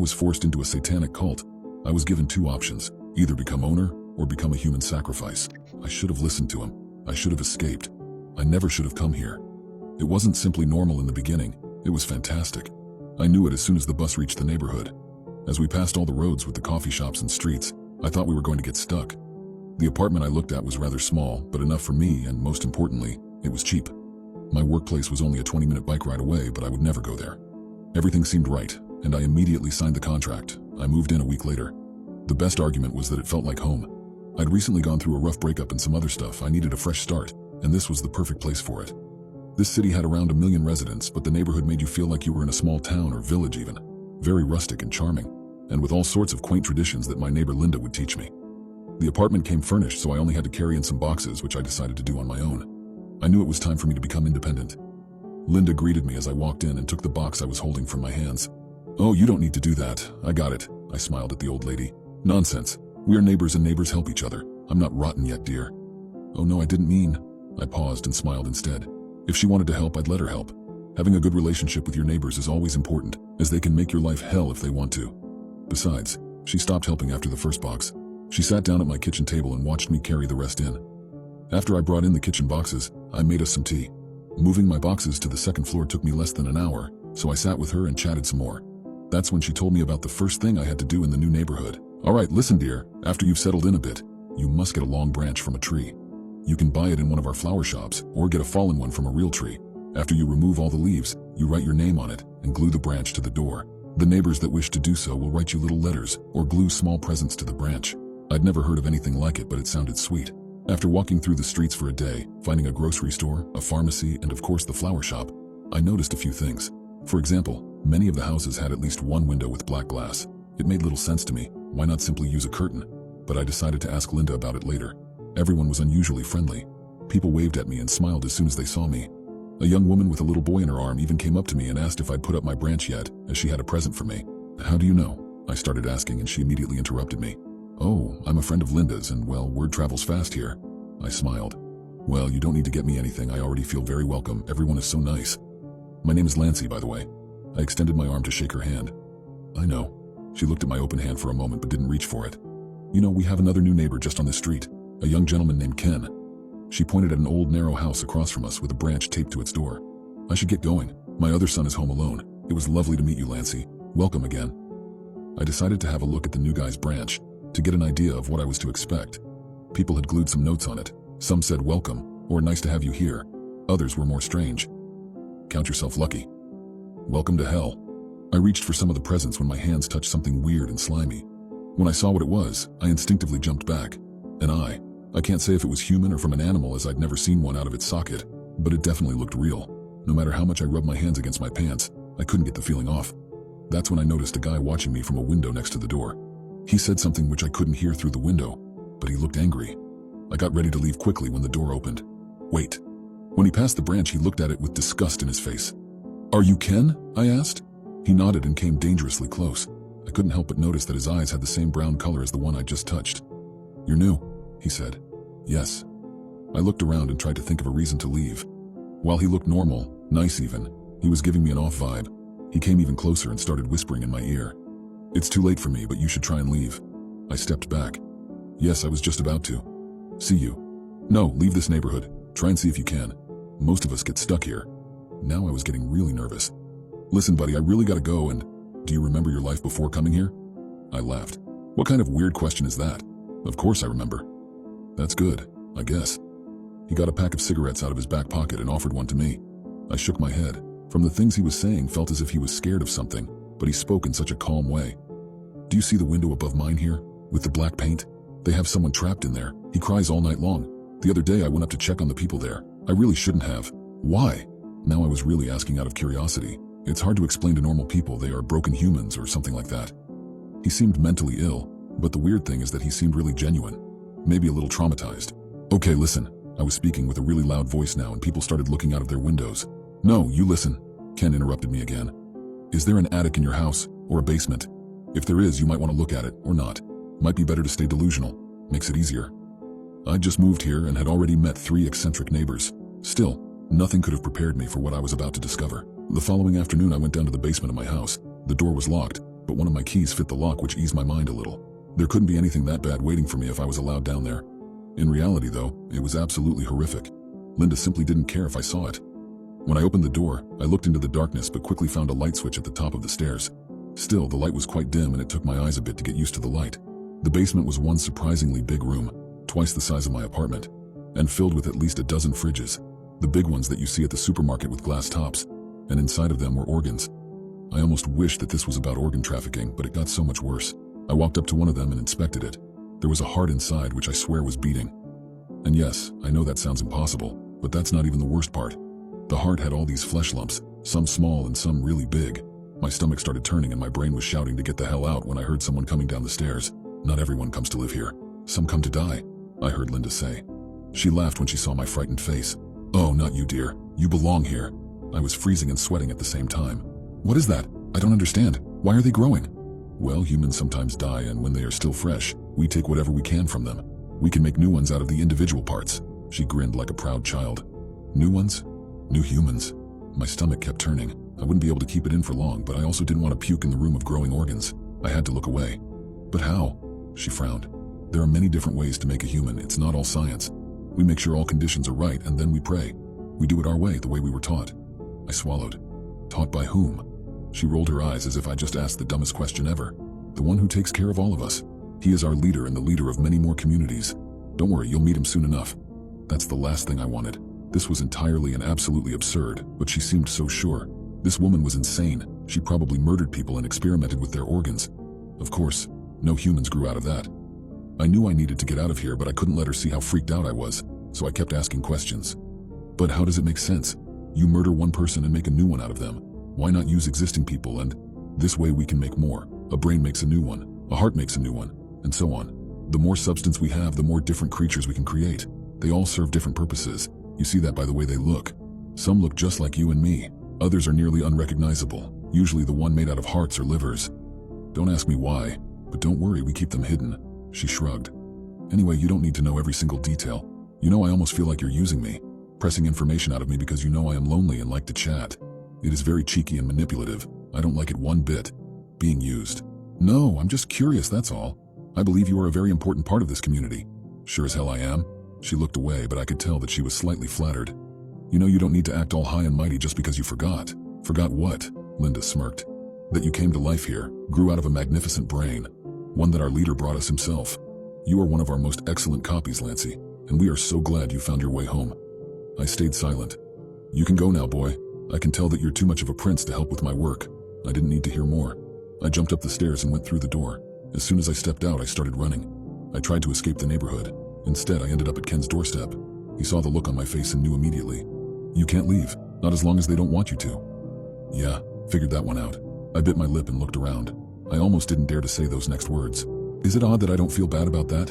was forced into a satanic cult. I was given two options, either become owner or become a human sacrifice. I should have listened to him. I should have escaped. I never should have come here. It wasn't simply normal in the beginning. It was fantastic. I knew it as soon as the bus reached the neighborhood. As we passed all the roads with the coffee shops and streets, I thought we were going to get stuck. The apartment I looked at was rather small, but enough for me, and most importantly, it was cheap. My workplace was only a 20-minute bike ride away, but I would never go there. Everything seemed right, and I immediately signed the contract. I moved in a week later. The best argument was that it felt like home. I'd recently gone through a rough breakup and some other stuff. I needed a fresh start, and this was the perfect place for it. This city had around 1 million residents, but the neighborhood made you feel like you were in a small town or village even. Very rustic and charming, and with all sorts of quaint traditions that my neighbor Linda would teach me. The apartment came furnished, so I only had to carry in some boxes, which I decided to do on my own. I knew it was time for me to become independent. Linda greeted me as I walked in and took the box I was holding from my hands. "Oh, you don't need to do that. I got it," I smiled at the old lady. "Nonsense. We are neighbors and neighbors help each other. I'm not rotten yet, dear." "Oh no, I didn't mean..." I paused and smiled instead. If she wanted to help, I'd let her help. Having a good relationship with your neighbors is always important, as they can make your life hell if they want to. Besides, she stopped helping after the first box. She sat down at my kitchen table and watched me carry the rest in. After I brought in the kitchen boxes, I made us some tea. Moving my boxes to the second floor took me less than an hour, so I sat with her and chatted some more. That's when she told me about the first thing I had to do in the new neighborhood. "All right, listen dear, after you've settled in a bit, you must get a long branch from a tree. You can buy it in one of our flower shops, or get a fallen one from a real tree. After you remove all the leaves, you write your name on it and glue the branch to the door. The neighbors that wish to do so will write you little letters or glue small presents to the branch." I'd never heard of anything like it, but it sounded sweet. After walking through the streets for a day, finding a grocery store, a pharmacy, and of course the flower shop, I noticed a few things. For example, many of the houses had at least one window with black glass. It made little sense to me. Why not simply use a curtain? But I decided to ask Linda about it later. Everyone was unusually friendly. People waved at me and smiled as soon as they saw me. A young woman with a little boy in her arm even came up to me and asked if I'd put up my branch yet, as she had a present for me. "How do you know?" I started asking, and she immediately interrupted me. "Oh, I'm a friend of Linda's, and well, word travels fast here." I smiled. "Well, you don't need to get me anything. I already feel very welcome. Everyone is so nice." "My name is Lancy, by the way." I extended my arm to shake her hand. "I know." She looked at my open hand for a moment but didn't reach for it. "You know, we have another new neighbor just on this street, a young gentleman named Ken." She pointed at an old narrow house across from us with a branch taped to its door. "I should get going. My other son is home alone. It was lovely to meet you, Lancy. Welcome again." I decided to have a look at the new guy's branch, to get an idea of what I was to expect. People had glued some notes on it. Some said welcome, or nice to have you here. Others were more strange. "Count yourself lucky. Welcome to hell." I reached for some of the presents when my hands touched something weird and slimy. When I saw what it was, I instinctively jumped back. An eye. I can't say if it was human or from an animal, as I'd never seen one out of its socket, but it definitely looked real. No matter how much I rubbed my hands against my pants, I couldn't get the feeling off. That's when I noticed a guy watching me from a window next to the door. He said something which I couldn't hear through the window, but he looked angry. I got ready to leave quickly when the door opened. "Wait." When he passed the branch, he looked at it with disgust in his face. "Are you Ken?" I asked. He nodded and came dangerously close. I couldn't help but notice that his eyes had the same brown color as the one I'd just touched. "You're new," he said. "Yes." I looked around and tried to think of a reason to leave. While he looked normal, nice even, he was giving me an off vibe. He came even closer and started whispering in my ear. "It's too late for me, but you should try and leave." I stepped back. "Yes, I was just about to." "See you." "No, leave this neighborhood. Try and see if you can. Most of us get stuck here." Now I was getting really nervous. "Listen, buddy, I really gotta go, and do you remember your life before coming here?" I laughed. "What kind of weird question is that?" "Of course I remember." "That's good, I guess." He got a pack of cigarettes out of his back pocket and offered one to me. I shook my head. From the things he was saying, felt as if he was scared of something, but he spoke in such a calm way. "Do you see the window above mine here, with the black paint? They have someone trapped in there. He cries all night long. The other day I went up to check on the people there. I really shouldn't have." "Why?" Now I was really asking out of curiosity. It's hard to explain to normal people. They are broken humans or something like that. He seemed mentally ill, but the weird thing is that he seemed really genuine. Maybe a little traumatized. "Okay, listen." I was speaking with a really loud voice now, and people started looking out of their windows. "No, you listen." Ken interrupted me again. "Is there an attic in your house, or a basement? If there is, you might want to look at it, or not. Might be better to stay delusional. Makes it easier." I'd just moved here and had already met 3 eccentric neighbors. Still, nothing could have prepared me for what I was about to discover. The following afternoon I went down to the basement of my house. The door was locked, but one of my keys fit the lock, which eased my mind a little. There couldn't be anything that bad waiting for me if I was allowed down there. In reality, though, it was absolutely horrific. Linda simply didn't care if I saw it. When I opened the door, I looked into the darkness but quickly found a light switch at the top of the stairs. Still, the light was quite dim and it took my eyes a bit to get used to the light. The basement was one surprisingly big room, twice the size of my apartment, and filled with at least a dozen fridges, the big ones that you see at the supermarket with glass tops, and inside of them were organs. I almost wished that this was about organ trafficking, but it got so much worse. I walked up to one of them and inspected it. There was a heart inside which I swear was beating. And yes, I know that sounds impossible, but that's not even the worst part. The heart had all these flesh lumps, some small and some really big. My stomach started turning and my brain was shouting to get the hell out when I heard someone coming down the stairs. Not everyone comes to live here. Some come to die, I heard Linda say. She laughed when she saw my frightened face. Oh, not you, dear. You belong here. I was freezing and sweating at the same time. What is that? I don't understand. Why are they growing? Well, humans sometimes die, and when they are still fresh, we take whatever we can from them. We can make new ones out of the individual parts. She grinned like a proud child. New ones? New humans? My stomach kept turning. I wouldn't be able to keep it in for long, but I also didn't want to puke in the room of growing organs. I had to look away. But how? She frowned. There are many different ways to make a human. It's not all science. We make sure all conditions are right, and then we pray. We do it our way, the way we were taught. I swallowed. Taught by whom? She rolled her eyes as if I just asked the dumbest question ever. The one who takes care of all of us. He is our leader and the leader of many more communities. Don't worry, you'll meet him soon enough. That's the last thing I wanted. This was entirely and absolutely absurd, but she seemed so sure. This woman was insane. She probably murdered people and experimented with their organs. Of course, no humans grew out of that. I knew I needed to get out of here, but I couldn't let her see how freaked out I was, so I kept asking questions. But how does it make sense? You murder one person and make a new one out of them. Why not use existing people, and this way we can make more. A brain makes a new one, a heart makes a new one, and so on. The more substance we have, the more different creatures we can create. They all serve different purposes. You see that by the way they look. Some look just like you and me. Others are nearly unrecognizable, usually the one made out of hearts or livers. Don't ask me why, but don't worry, we keep them hidden. She shrugged. Anyway, you don't need to know every single detail. You know, I almost feel like you're using me, pressing information out of me because you know I am lonely and like to chat. It is very cheeky and manipulative. I don't like it one bit. Being used. No, I'm just curious, that's all. I believe you are a very important part of this community. Sure as hell I am. She looked away, but I could tell that she was slightly flattered. You know, you don't need to act all high and mighty just because you forgot. Forgot what? Linda smirked. That you came to life here, grew out of a magnificent brain. One that our leader brought us himself. You are one of our most excellent copies, Lancy, and we are so glad you found your way home. I stayed silent. You can go now, boy. I can tell that you're too much of a prince to help with my work. I didn't need to hear more. I jumped up the stairs and went through the door. As soon as I stepped out, I started running. I tried to escape the neighborhood. Instead, I ended up at Ken's doorstep. He saw the look on my face and knew immediately. You can't leave, not as long as they don't want you to. Yeah, figured that one out. I bit my lip and looked around. I almost didn't dare to say those next words. Is it odd that I don't feel bad about that?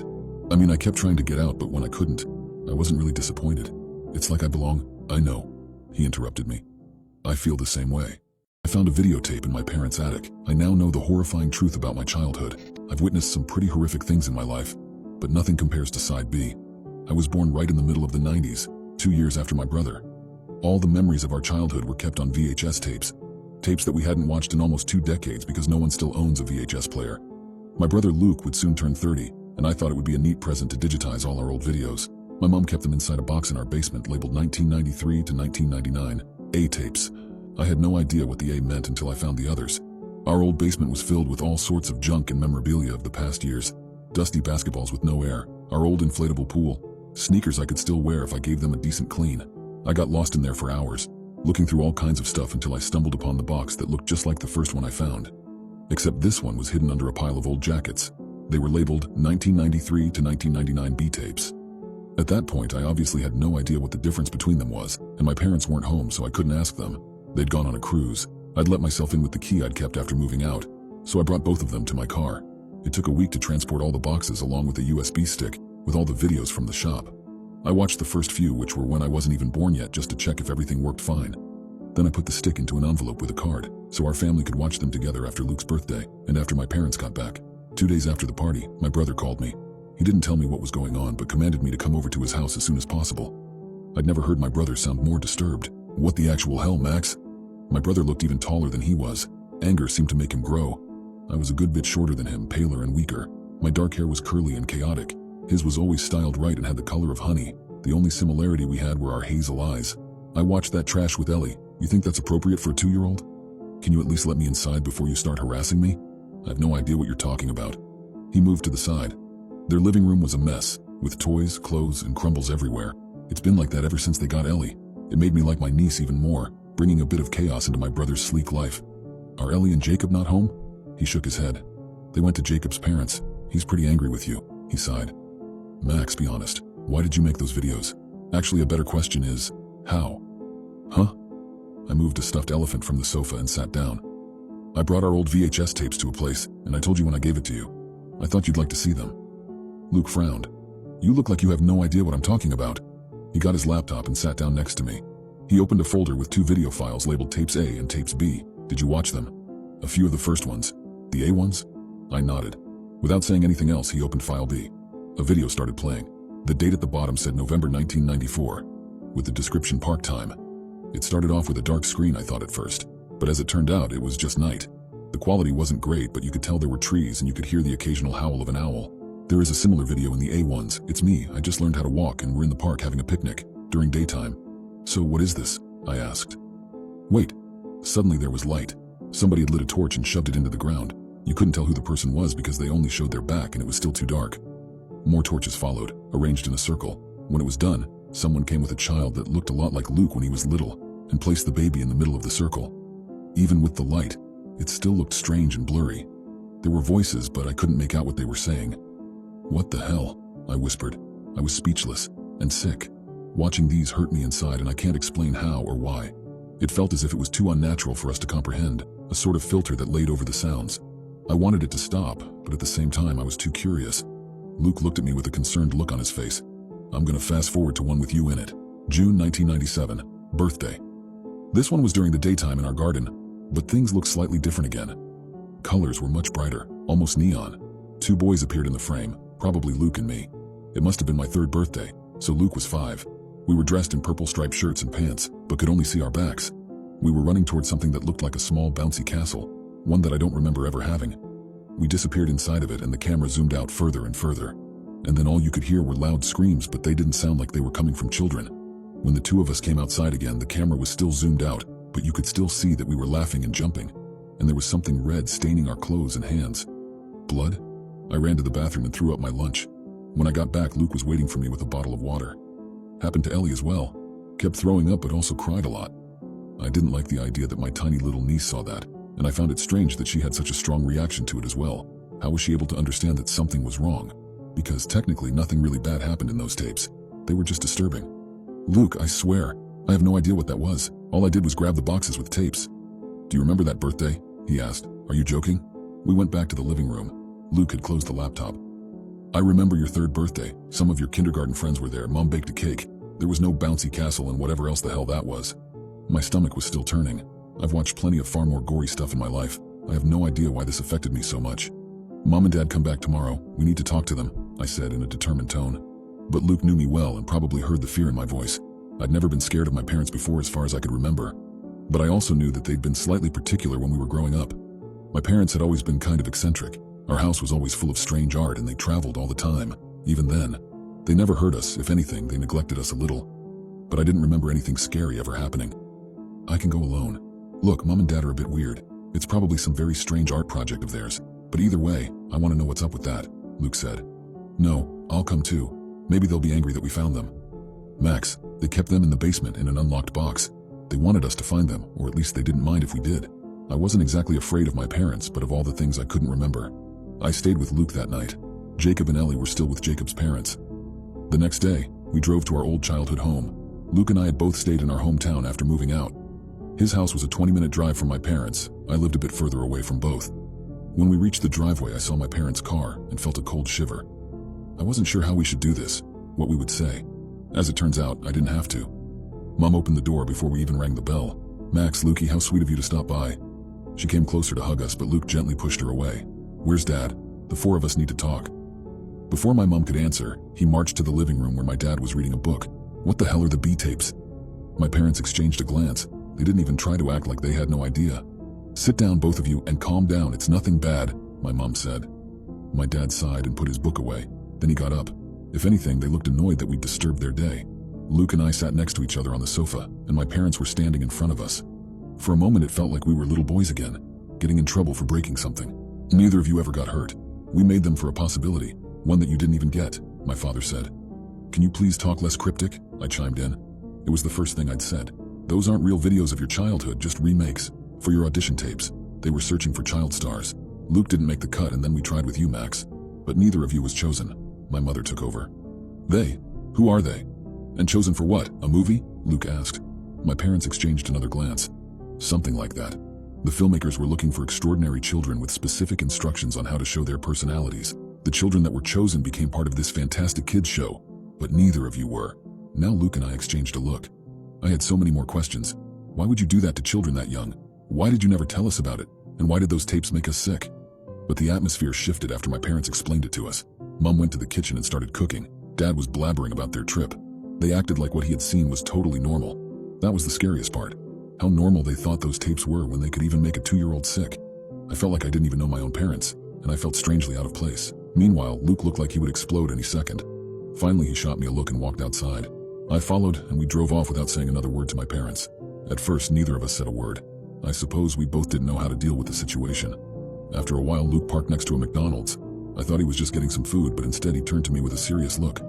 I mean, I kept trying to get out, but when I couldn't, I wasn't really disappointed. It's like I belong. I know. He interrupted me. I feel the same way. I found a videotape in my parents' attic. I now know the horrifying truth about my childhood. I've witnessed some pretty horrific things in my life, but nothing compares to side B. I was born right in the middle of the 90s, 2 years after my brother. All the memories of our childhood were kept on VHS tapes. Tapes that we hadn't watched in almost 2 decades because no one still owns a VHS player. My brother Luke would soon turn 30, and I thought it would be a neat present to digitize all our old videos. My mom kept them inside a box in our basement labeled 1993 to 1999, A tapes. I had no idea what the A meant until I found the others. Our old basement was filled with all sorts of junk and memorabilia of the past years. Dusty basketballs with no air, our old inflatable pool, sneakers I could still wear if I gave them a decent clean. I got lost in there for hours, looking through all kinds of stuff until I stumbled upon the box that looked just like the first one I found. Except this one was hidden under a pile of old jackets. They were labeled 1993 to 1999 B tapes. At that point, I obviously had no idea what the difference between them was, and my parents weren't home, so I couldn't ask them. They'd gone on a cruise. I'd let myself in with the key I'd kept after moving out, so I brought both of them to my car. It took a week to transport all the boxes along with a USB stick with all the videos from the shop. I watched the first few, which were when I wasn't even born yet, just to check if everything worked fine. Then I put the stick into an envelope with a card, so our family could watch them together after Luke's birthday and after my parents got back. 2 days after the party, my brother called me. He didn't tell me what was going on, but commanded me to come over to his house as soon as possible. I'd never heard my brother sound more disturbed. What the actual hell, Max? My brother looked even taller than he was. Anger seemed to make him grow. I was a good bit shorter than him, paler and weaker. My dark hair was curly and chaotic. His was always styled right and had the color of honey. The only similarity we had were our hazel eyes. I watched that trash with Ellie. You think that's appropriate for a 2-year-old? Can you at least let me inside before you start harassing me? I have no idea what you're talking about. He moved to the side. Their living room was a mess, with toys, clothes, and crumbles everywhere. It's been like that ever since they got Ellie. It made me like my niece even more, bringing a bit of chaos into my brother's sleek life. Are Ellie and Jacob not home? He shook his head. They went to Jacob's parents. He's pretty angry with you, he sighed. Max, be honest. Why did you make those videos? Actually, a better question is, how? Huh? I moved a stuffed elephant from the sofa and sat down. I brought our old VHS tapes to a place, and I told you when I gave it to you. I thought you'd like to see them. Luke frowned. You look like you have no idea what I'm talking about. He got his laptop and sat down next to me. He opened a folder with 2 video files labeled Tapes A and Tapes B. Did you watch them? A few of the first ones. The A ones? I nodded. Without saying anything else, he opened file B. A video started playing. The date at the bottom said November 1994, with the description park time. It started off with a dark screen, I thought at first, but as it turned out, it was just night. The quality wasn't great, but you could tell there were trees and you could hear the occasional howl of an owl. There is a similar video in the A ones. It's me. I just learned how to walk and we're in the park having a picnic during daytime. So what is this? I asked. Wait. Suddenly there was light. Somebody had lit a torch and shoved it into the ground. You couldn't tell who the person was because they only showed their back and it was still too dark. More torches followed, arranged in a circle. When it was done, someone came with a child that looked a lot like Luke when he was little and placed the baby in the middle of the circle. Even with the light, it still looked strange and blurry. There were voices, but I couldn't make out what they were saying. What the hell? I whispered. I was speechless and sick. Watching these hurt me inside and I can't explain how or why. It felt as if it was too unnatural for us to comprehend, a sort of filter that laid over the sounds. I wanted it to stop, but at the same time I was too curious. Luke looked at me with a concerned look on his face. I'm gonna fast forward to one with you in it. June 1997, birthday. This one was during the daytime in our garden, but things looked slightly different again. Colors were much brighter, almost neon. 2 boys appeared in the frame, probably Luke and me. It must have been my 3rd birthday, so Luke was 5. We were dressed in purple striped shirts and pants, but could only see our backs. We were running towards something that looked like a small bouncy castle, one that I don't remember ever having. We disappeared inside of it and the camera zoomed out further and further. And then all you could hear were loud screams, but they didn't sound like they were coming from children. When the 2 of us came outside again, the camera was still zoomed out, but you could still see that we were laughing and jumping. And there was something red staining our clothes and hands. Blood? I ran to the bathroom and threw up my lunch. When I got back, Luke was waiting for me with a bottle of water. Happened to Ellie as well. Kept throwing up but also cried a lot. I didn't like the idea that my tiny little niece saw that, and I found it strange that she had such a strong reaction to it as well. How was she able to understand that something was wrong? Because technically nothing really bad happened in those tapes. They were just disturbing. Luke, I swear, I have no idea what that was. All I did was grab the boxes with tapes. Do you remember that birthday? He asked. Are you joking? We went back to the living room. Luke had closed the laptop. I remember your 3rd birthday. Some of your kindergarten friends were there. Mom baked a cake. There was no bouncy castle and whatever else the hell that was. My stomach was still turning. I've watched plenty of far more gory stuff in my life. I have no idea why this affected me so much. Mom and Dad come back tomorrow. We need to talk to them, I said in a determined tone. But Luke knew me well and probably heard the fear in my voice. I'd never been scared of my parents before as far as I could remember. But I also knew that they'd been slightly particular when we were growing up. My parents had always been kind of eccentric. Our house was always full of strange art and they traveled all the time. Even then, they never hurt us. If anything, they neglected us a little. But I didn't remember anything scary ever happening. I can go alone. Look, Mom and Dad are a bit weird. It's probably some very strange art project of theirs. But either way, I want to know what's up with that, Luke said. No, I'll come too. Maybe they'll be angry that we found them. Max, they kept them in the basement in an unlocked box. They wanted us to find them, or at least they didn't mind if we did. I wasn't exactly afraid of my parents, but of all the things I couldn't remember. I stayed with Luke that night. Jacob and Ellie were still with Jacob's parents. The next day, we drove to our old childhood home. Luke and I had both stayed in our hometown after moving out. His house was a 20-minute drive from my parents. I lived a bit further away from both. When we reached the driveway, I saw my parents' car and felt a cold shiver. I wasn't sure how we should do this, what we would say. As it turns out, I didn't have to. Mom opened the door before we even rang the bell. Max, Lukey, how sweet of you to stop by. She came closer to hug us, but Luke gently pushed her away. Where's Dad? The 4 of us need to talk. Before my mom could answer, he marched to the living room where my dad was reading a book. What the hell are the B tapes? My parents exchanged a glance. They didn't even try to act like they had no idea. Sit down, both of you, and calm down. It's nothing bad, my mom said. My dad sighed and put his book away. Then he got up. If anything, they looked annoyed that we'd disturbed their day. Luke and I sat next to each other on the sofa, and my parents were standing in front of us. For a moment it felt like we were little boys again, getting in trouble for breaking something. Neither of you ever got hurt. We made them for a possibility, one that you didn't even get, my father said. Can you please talk less cryptic? I chimed in. It was the first thing I'd said. Those aren't real videos of your childhood, just remakes. For your audition tapes. They were searching for child stars. Luke didn't make the cut, and then we tried with you, Max. But neither of you was chosen. My mother took over. They? Who are they? And chosen for what? A movie? Luke asked. My parents exchanged another glance. Something like that. The filmmakers were looking for extraordinary children with specific instructions on how to show their personalities. The children that were chosen became part of this fantastic kids show, but neither of you were. Now Luke and I exchanged a look. I had so many more questions. Why would you do that to children that young? Why did you never tell us about it? And why did those tapes make us sick? But the atmosphere shifted after my parents explained it to us. Mom went to the kitchen and started cooking. Dad was blabbering about their trip. They acted like what he had seen was totally normal. That was the scariest part. How normal they thought those tapes were when they could even make a 2-year-old sick. I felt like I didn't even know my own parents, and I felt strangely out of place. Meanwhile, Luke looked like he would explode any second. Finally, he shot me a look and walked outside. I followed, and we drove off without saying another word to my parents. At first, neither of us said a word. I suppose we both didn't know how to deal with the situation. After a while, Luke parked next to a McDonald's. I thought he was just getting some food, but instead he turned to me with a serious look.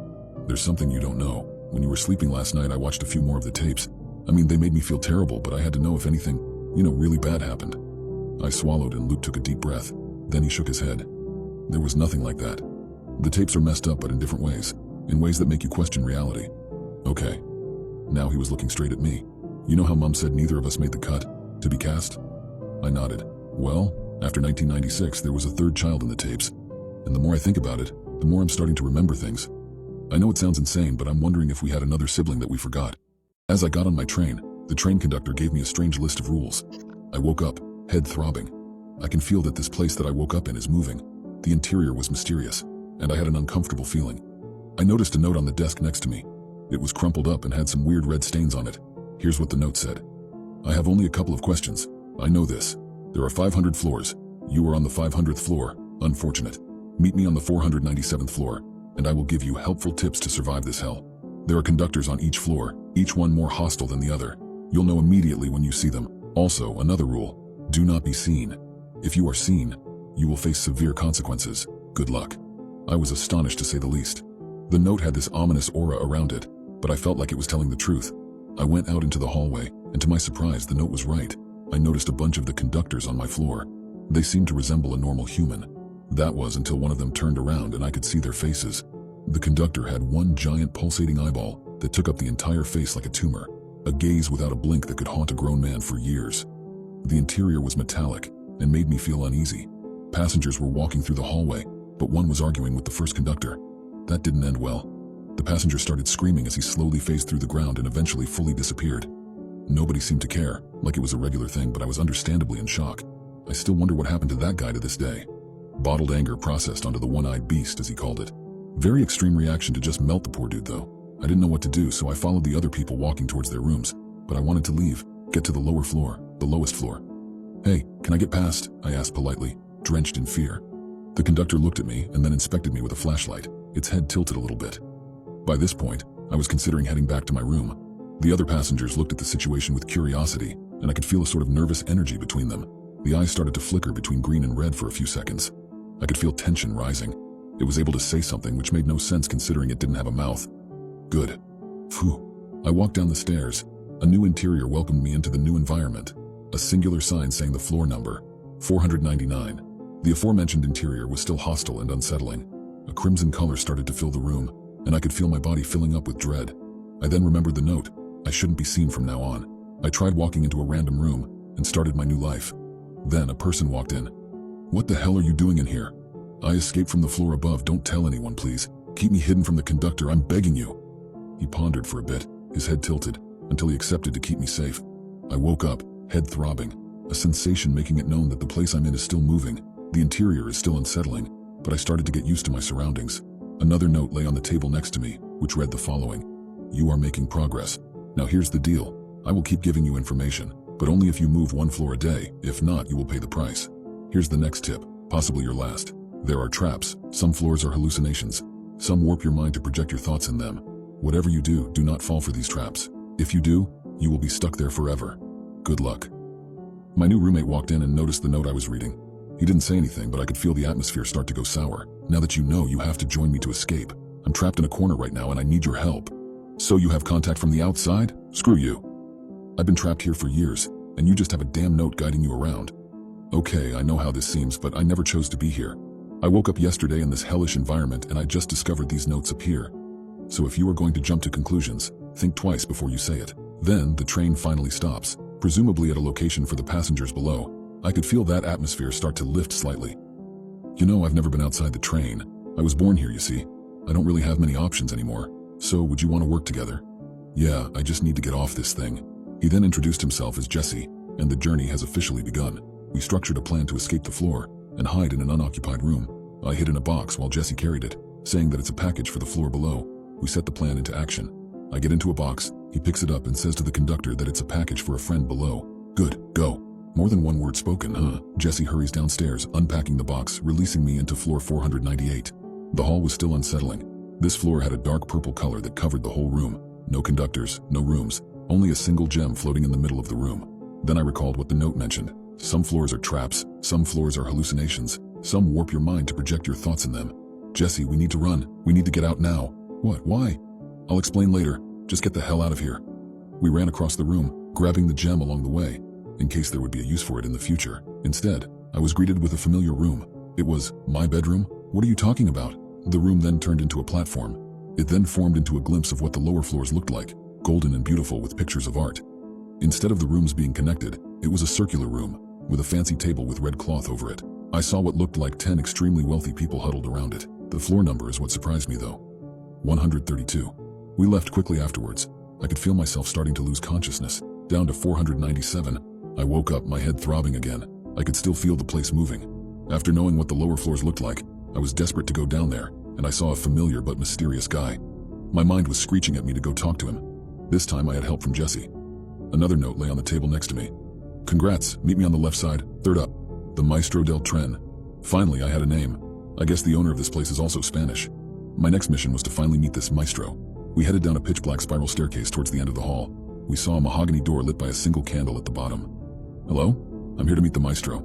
There's something you don't know. When you were sleeping last night, I watched a few more of the tapes. I mean, they made me feel terrible, but I had to know if anything, really bad happened. I swallowed and Luke took a deep breath. Then he shook his head. There was nothing like that. The tapes are messed up, but in different ways. In ways that make you question reality. Okay. Now he was looking straight at me. You know how Mom said neither of us made the cut? To be cast? I nodded. Well, after 1996, there was a third child in the tapes. And the more I think about it, the more I'm starting to remember things. I know it sounds insane, but I'm wondering if we had another sibling that we forgot. As I got on my train, the train conductor gave me a strange list of rules. I woke up, head throbbing. I can feel that this place that I woke up in is moving. The interior was mysterious, and I had an uncomfortable feeling. I noticed a note on the desk next to me. It was crumpled up and had some weird red stains on it. Here's what the note said. I have only a couple of questions. I know this. There are 500 floors. You are on the 500th floor. Unfortunate. Meet me on the 497th floor, and I will give you helpful tips to survive this hell. There are conductors on each floor, each one more hostile than the other. You'll know immediately when you see them. Also, another rule. Do not be seen. If you are seen, you will face severe consequences. Good luck. I was astonished to say the least. The note had this ominous aura around it, but I felt like it was telling the truth. I went out into the hallway, and to my surprise, the note was right. I noticed a bunch of the conductors on my floor. They seemed to resemble a normal human. That was until one of them turned around and I could see their faces. The conductor had one giant pulsating eyeball that took up the entire face like a tumor, a gaze without a blink that could haunt a grown man for years. The interior was metallic and made me feel uneasy. Passengers were walking through the hallway, but one was arguing with the first conductor. That didn't end well. The passenger started screaming as he slowly phased through the ground and eventually fully disappeared. Nobody seemed to care, like it was a regular thing, but I was understandably in shock. I still wonder what happened to that guy to this day. Bottled anger processed onto the one-eyed beast, as he called it. Very extreme reaction to just melt the poor dude, though. I didn't know what to do, so I followed the other people walking towards their rooms, but I wanted to leave, get to the lower floor, the lowest floor. Hey, can I get past? I asked politely, drenched in fear. The conductor looked at me and then inspected me with a flashlight, its head tilted a little bit. By this point, I was considering heading back to my room. The other passengers looked at the situation with curiosity, and I could feel a sort of nervous energy between them. The eyes started to flicker between green and red for a few seconds. I could feel tension rising. It was able to say something which made no sense considering it didn't have a mouth. Good. Phew. I walked down the stairs. A new interior welcomed me into the new environment. A singular sign saying the floor number, 499. The aforementioned interior was still hostile and unsettling. A crimson color started to fill the room, and I could feel my body filling up with dread. I then remembered the note. I shouldn't be seen from now on. I tried walking into a random room and started my new life. Then a person walked in. What the hell are you doing in here? I escaped from the floor above. Don't tell anyone, please. Keep me hidden from the conductor, I'm begging you. He pondered for a bit, his head tilted, until he accepted to keep me safe. I woke up, head throbbing, a sensation making it known that the place I'm in is still moving. The interior is still unsettling, but I started to get used to my surroundings. Another note lay on the table next to me, which read the following. You are making progress. Now here's the deal. I will keep giving you information, but only if you move one floor a day. If not, you will pay the price. Here's the next tip. Possibly your last. There are traps. Some floors are hallucinations. Some warp your mind to project your thoughts in them. Whatever you do, do not fall for these traps. If you do, you will be stuck there forever. Good luck. My new roommate walked in and noticed the note I was reading. He didn't say anything, but I could feel the atmosphere start to go sour. Now that you know, you have to join me to escape. I'm trapped in a corner right now and I need your help. So you have contact from the outside? Screw you. I've been trapped here for years, and you just have a damn note guiding you around. Okay, I know how this seems, but I never chose to be here. I woke up yesterday in this hellish environment and I just discovered these notes appear. So if you are going to jump to conclusions, think twice before you say it. Then the train finally stops, presumably at a location for the passengers below. I could feel that atmosphere start to lift slightly. You know, I've never been outside the train. I was born here, you see. I don't really have many options anymore. So would you want to work together? Yeah, I just need to get off this thing. He then introduced himself as Jesse, and the journey has officially begun. We structured a plan to escape the floor and hide in an unoccupied room. I hid in a box while Jesse carried it, saying that it's a package for the floor below. We set the plan into action. I get into a box, he picks it up and says to the conductor that it's a package for a friend below. Good, go. More than one word spoken, huh? Jesse hurries downstairs, unpacking the box, releasing me into floor 498. The hall was still unsettling. This floor had a dark purple color that covered the whole room. No conductors, no rooms, only a single gem floating in the middle of the room. Then I recalled what the note mentioned. Some floors are traps, some floors are hallucinations, some warp your mind to project your thoughts in them. Jesse, we need to run. We need to get out now. What? Why? I'll explain later. Just get the hell out of here. We ran across the room, grabbing the gem along the way, in case there would be a use for it in the future. Instead, I was greeted with a familiar room. It was my bedroom? What are you talking about? The room then turned into a platform. It then formed into a glimpse of what the lower floors looked like, golden and beautiful with pictures of art. Instead of the rooms being connected, it was a circular room, with a fancy table with red cloth over it. I saw what looked like 10 extremely wealthy people huddled around it. The floor number is what surprised me though. 132. We left quickly afterwards. I could feel myself starting to lose consciousness, down to 497. I woke up, my head throbbing again. I could still feel the place moving. After knowing what the lower floors looked like, I was desperate to go down there, and I saw a familiar but mysterious guy. My mind was screeching at me to go talk to him. This time I had help from Jesse. Another note lay on the table next to me. Congrats, meet me on the left side, third up. The Maestro del Tren. Finally, I had a name. I guess the owner of this place is also Spanish. My next mission was to finally meet this maestro. We headed down a pitch-black spiral staircase towards the end of the hall. We saw a mahogany door lit by a single candle at the bottom. Hello? I'm here to meet the maestro.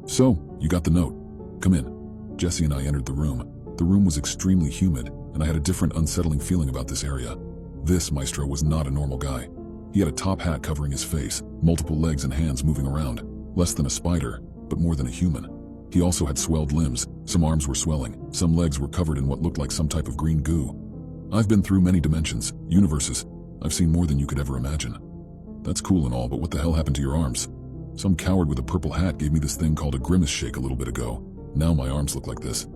So, you got the note. Come in. Jesse and I entered the room. The room was extremely humid, and I had a different unsettling feeling about this area. This maestro was not a normal guy. He had a top hat covering his face, multiple legs and hands moving around, less than a spider, but more than a human. He also had swelled limbs, some arms were swelling, some legs were covered in what looked like some type of green goo. I've been through many dimensions, universes. I've seen more than you could ever imagine. That's cool and all, but what the hell happened to your arms? Some coward with a purple hat gave me this thing called a grimace shake a little bit ago. Now my arms look like this.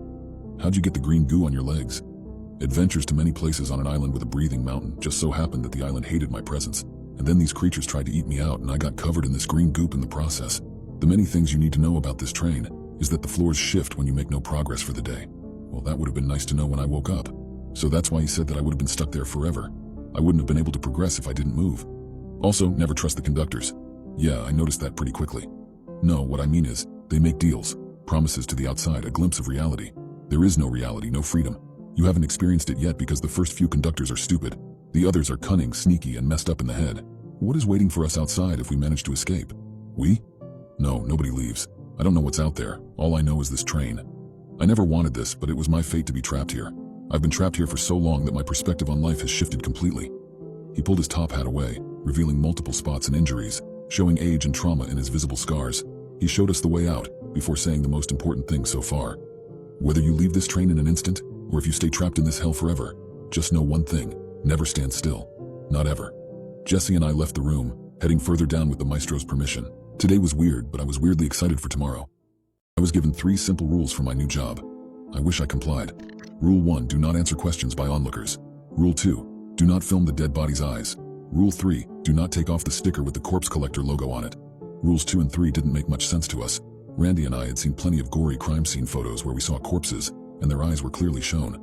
How'd you get the green goo on your legs? Adventures to many places on an island with a breathing mountain. Just so happened that the island hated my presence. And then these creatures tried to eat me out and I got covered in this green goop in the process. The many things you need to know about this train is that the floors shift when you make no progress for the day. Well, that would have been nice to know when I woke up. So that's why he said that I would have been stuck there forever. I wouldn't have been able to progress if I didn't move. Also, never trust the conductors. Yeah, I noticed that pretty quickly. No, what I mean is, they make deals, promises to the outside, a glimpse of reality. There is no reality, no freedom. You haven't experienced it yet because the first few conductors are stupid. The others are cunning, sneaky, and messed up in the head. What is waiting for us outside if we manage to escape? We? No, nobody leaves. I don't know what's out there. All I know is this train. I never wanted this, but it was my fate to be trapped here. I've been trapped here for so long that my perspective on life has shifted completely. He pulled his top hat away, revealing multiple spots and injuries, showing age and trauma in his visible scars. He showed us the way out, before saying the most important thing so far. Whether you leave this train in an instant, or if you stay trapped in this hell forever, just know one thing: never stand still. Not ever. Jesse and I left the room, heading further down with the maestro's permission. Today was weird, but I was weirdly excited for tomorrow. I was given 3 simple rules for my new job. I wish I complied. Rule 1, do not answer questions by onlookers. Rule 2, do not film the dead body's eyes. Rule 3, do not take off the sticker with the corpse collector logo on it. Rules 2 and 3 didn't make much sense to us. Randy and I had seen plenty of gory crime scene photos where we saw corpses, and their eyes were clearly shown.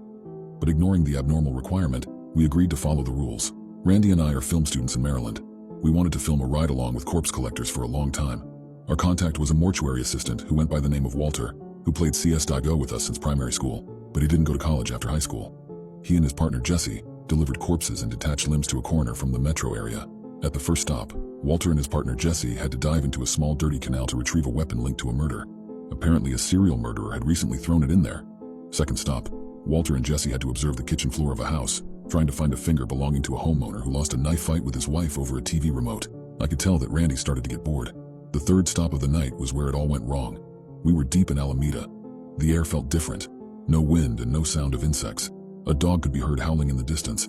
But ignoring the abnormal requirement, we agreed to follow the rules. Randy and I are film students in Maryland. We wanted to film a ride-along with corpse collectors for a long time. Our contact was a mortuary assistant who went by the name of Walter. who played CS.GO with us since primary school, but he didn't go to college after high school. He and his partner Jesse delivered corpses and detached limbs to a coroner from the metro area. At the first stop, Walter and his partner Jesse had to dive into a small dirty canal to retrieve a weapon linked to a murder. Apparently a serial murderer had recently thrown it in there. Second stop, Walter and Jesse had to observe the kitchen floor of a house, trying to find a finger belonging to a homeowner who lost a knife fight with his wife over a TV remote. I could tell that Randy started to get bored. The third stop of the night was where it all went wrong. We were deep in Alameda. The air felt different. No wind and no sound of insects. A dog could be heard howling in the distance.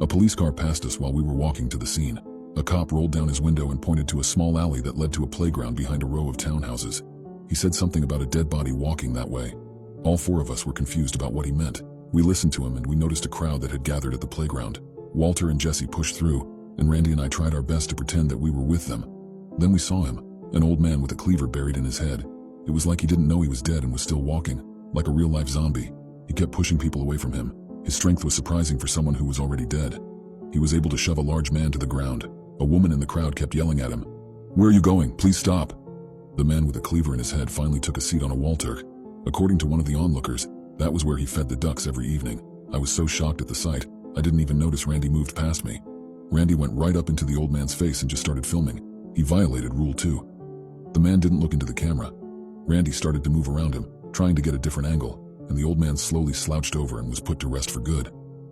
A police car passed us while we were walking to the scene. A cop rolled down his window and pointed to a small alley that led to a playground behind a row of townhouses. He said something about a dead body walking that way. All four of us were confused about what he meant. We listened to him and we noticed a crowd that had gathered at the playground. Walter and Jesse pushed through, and Randy and I tried our best to pretend that we were with them. Then we saw him, an old man with a cleaver buried in his head. It was like he didn't know he was dead and was still walking, like a real-life zombie. He kept pushing people away from him. His strength was surprising for someone who was already dead. He was able to shove a large man to the ground. A woman in the crowd kept yelling at him, "Where are you going? Please stop." The man with a cleaver in his head finally took a seat on a wall turk. According to one of the onlookers, that was where he fed the ducks every evening. I was so shocked at the sight, I didn't even notice Randy moved past me. Randy went right up into the old man's face and just started filming. He violated Rule 2. The man didn't look into the camera. Randy started to move around him, trying to get a different angle, and the old man slowly slouched over and was put to rest for good.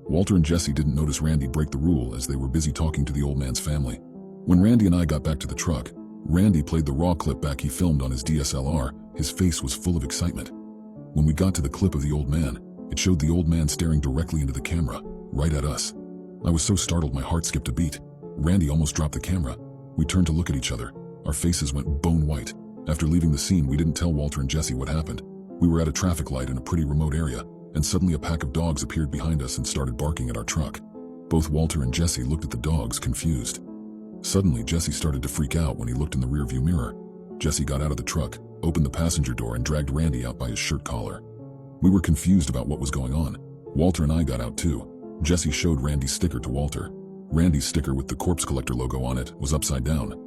Walter and Jesse didn't notice Randy break the rule as they were busy talking to the old man's family. When Randy and I got back to the truck, Randy played the raw clip back he filmed on his DSLR. His face was full of excitement. When we got to the clip of the old man, it showed the old man staring directly into the camera, right at us. I was so startled my heart skipped a beat. Randy almost dropped the camera. We turned to look at each other. Our faces went bone white. After leaving the scene, we didn't tell Walter and Jesse what happened. We were at a traffic light in a pretty remote area, and suddenly a pack of dogs appeared behind us and started barking at our truck. Both Walter and Jesse looked at the dogs, confused. Suddenly, Jesse started to freak out when he looked in the rearview mirror. Jesse got out of the truck, opened the passenger door, and dragged Randy out by his shirt collar. We were confused about what was going on. Walter and I got out too. Jesse showed Randy's sticker to Walter. Randy's sticker with the corpse collector logo on it was upside down.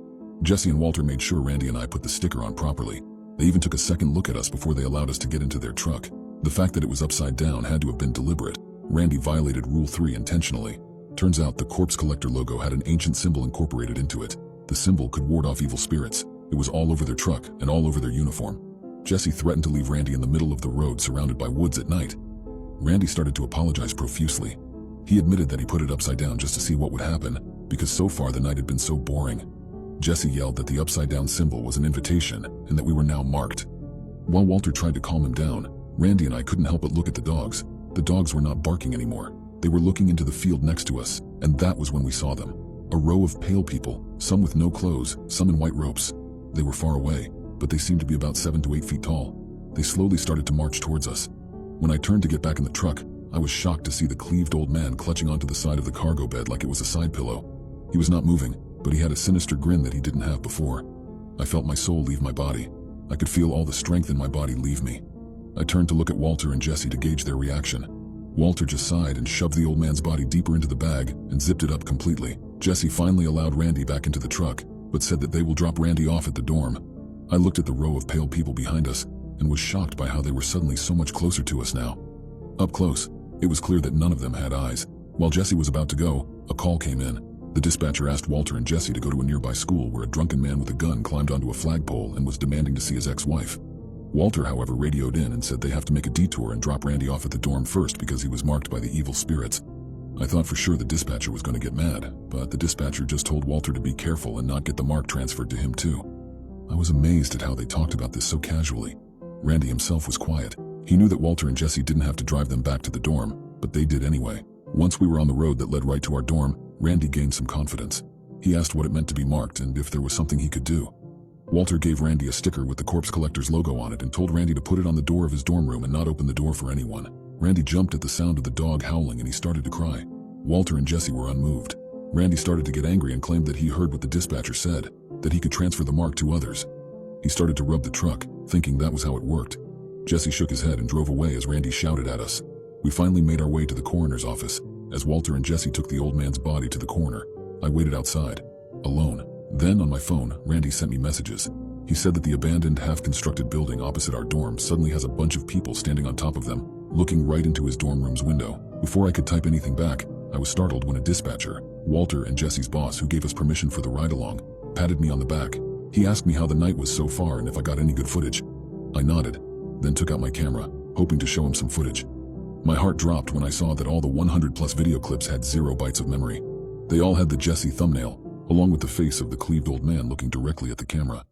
Jesse and Walter made sure Randy and I put the sticker on properly. They even took a second look at us before they allowed us to get into their truck. The fact that it was upside down had to have been deliberate. Randy violated Rule 3 intentionally. Turns out the corpse collector logo had an ancient symbol incorporated into it. The symbol could ward off evil spirits. It was all over their truck and all over their uniform. Jesse threatened to leave Randy in the middle of the road surrounded by woods at night. Randy started to apologize profusely. He admitted that he put it upside down just to see what would happen, because so far the night had been so boring. Jesse yelled that the upside down symbol was an invitation and that we were now marked. While Walter tried to calm him down, Randy and I couldn't help but look at the dogs. The dogs were not barking anymore. They were looking into the field next to us, and that was when we saw them. A row of pale people, some with no clothes, some in white ropes. They were far away, but they seemed to be about 7 to 8 feet tall. They slowly started to march towards us. When I turned to get back in the truck, I was shocked to see the cleaved old man clutching onto the side of the cargo bed like it was a side pillow. He was not moving, but he had a sinister grin that he didn't have before. I felt my soul leave my body. I could feel all the strength in my body leave me. I turned to look at Walter and Jesse to gauge their reaction. Walter just sighed and shoved the old man's body deeper into the bag and zipped it up completely. Jesse finally allowed Randy back into the truck, but said that they will drop Randy off at the dorm. I looked at the row of pale people behind us and was shocked by how they were suddenly so much closer to us now. Up close, it was clear that none of them had eyes. While Jesse was about to go, a call came in. The dispatcher asked Walter and Jesse to go to a nearby school where a drunken man with a gun climbed onto a flagpole and was demanding to see his ex-wife. Walter, however, radioed in and said they have to make a detour and drop Randy off at the dorm first because he was marked by the evil spirits. I thought for sure the dispatcher was going to get mad, but the dispatcher just told Walter to be careful and not get the mark transferred to him too. I was amazed at how they talked about this so casually. Randy himself was quiet. He knew that Walter and Jesse didn't have to drive them back to the dorm, but they did anyway. Once we were on the road that led right to our dorm, Randy gained some confidence. He asked what it meant to be marked and if there was something he could do. Walter gave Randy a sticker with the corpse collector's logo on it and told Randy to put it on the door of his dorm room and not open the door for anyone. Randy jumped at the sound of the dog howling and he started to cry. Walter and Jesse were unmoved. Randy started to get angry and claimed that he heard what the dispatcher said, that he could transfer the mark to others. He started to rub the truck, thinking that was how it worked. Jesse shook his head and drove away as Randy shouted at us. We finally made our way to the coroner's office. As Walter and Jesse took the old man's body to the coroner, I waited outside, alone. Then on my phone, Randy sent me messages. He said that the abandoned half-constructed building opposite our dorm suddenly has a bunch of people standing on top of them, looking right into his dorm room's window. Before I could type anything back, I was startled when a dispatcher, Walter and Jesse's boss who gave us permission for the ride-along, patted me on the back. He asked me how the night was so far and if I got any good footage. I nodded, then took out my camera, hoping to show him some footage. My heart dropped when I saw that all the 100-plus video clips had 0 bytes of memory. They all had the Jesse thumbnail, along with the face of the cleaved old man looking directly at the camera.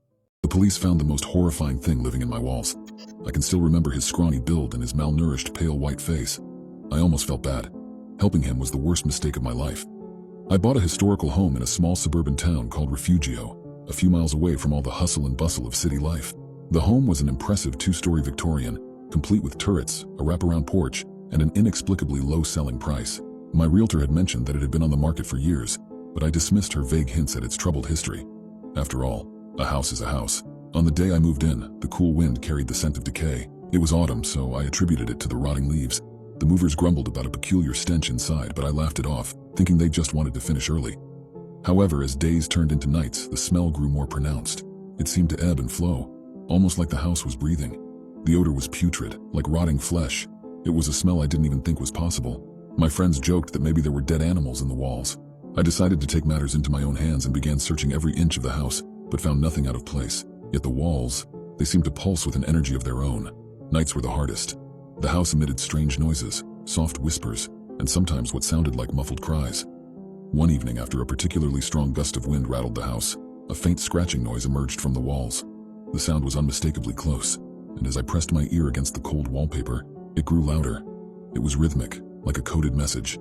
The police found the most horrifying thing living in my walls. I can still remember his scrawny build and his malnourished pale white face. I almost felt bad. Helping him was the worst mistake of my life. I bought a historical home in a small suburban town called Refugio, a few miles away from all the hustle and bustle of city life. The home was an impressive 2-story Victorian, complete with turrets, a wraparound porch, and an inexplicably low selling price. My realtor had mentioned that it had been on the market for years, but I dismissed her vague hints at its troubled history. After all, a house is a house. On the day I moved in, the cool wind carried the scent of decay. It was autumn, so I attributed it to the rotting leaves. The movers grumbled about a peculiar stench inside, but I laughed it off, thinking they just wanted to finish early. However, as days turned into nights, the smell grew more pronounced. It seemed to ebb and flow, almost like the house was breathing. The odor was putrid, like rotting flesh. It was a smell I didn't even think was possible. My friends joked that maybe there were dead animals in the walls. I decided to take matters into my own hands and began searching every inch of the house, but found nothing out of place. Yet the walls, they seemed to pulse with an energy of their own. Nights were the hardest. The house emitted strange noises, soft whispers, and sometimes what sounded like muffled cries. One evening, after a particularly strong gust of wind rattled the house, a faint scratching noise emerged from the walls. The sound was unmistakably close, and as I pressed my ear against the cold wallpaper, it grew louder. It was rhythmic, like a coded message.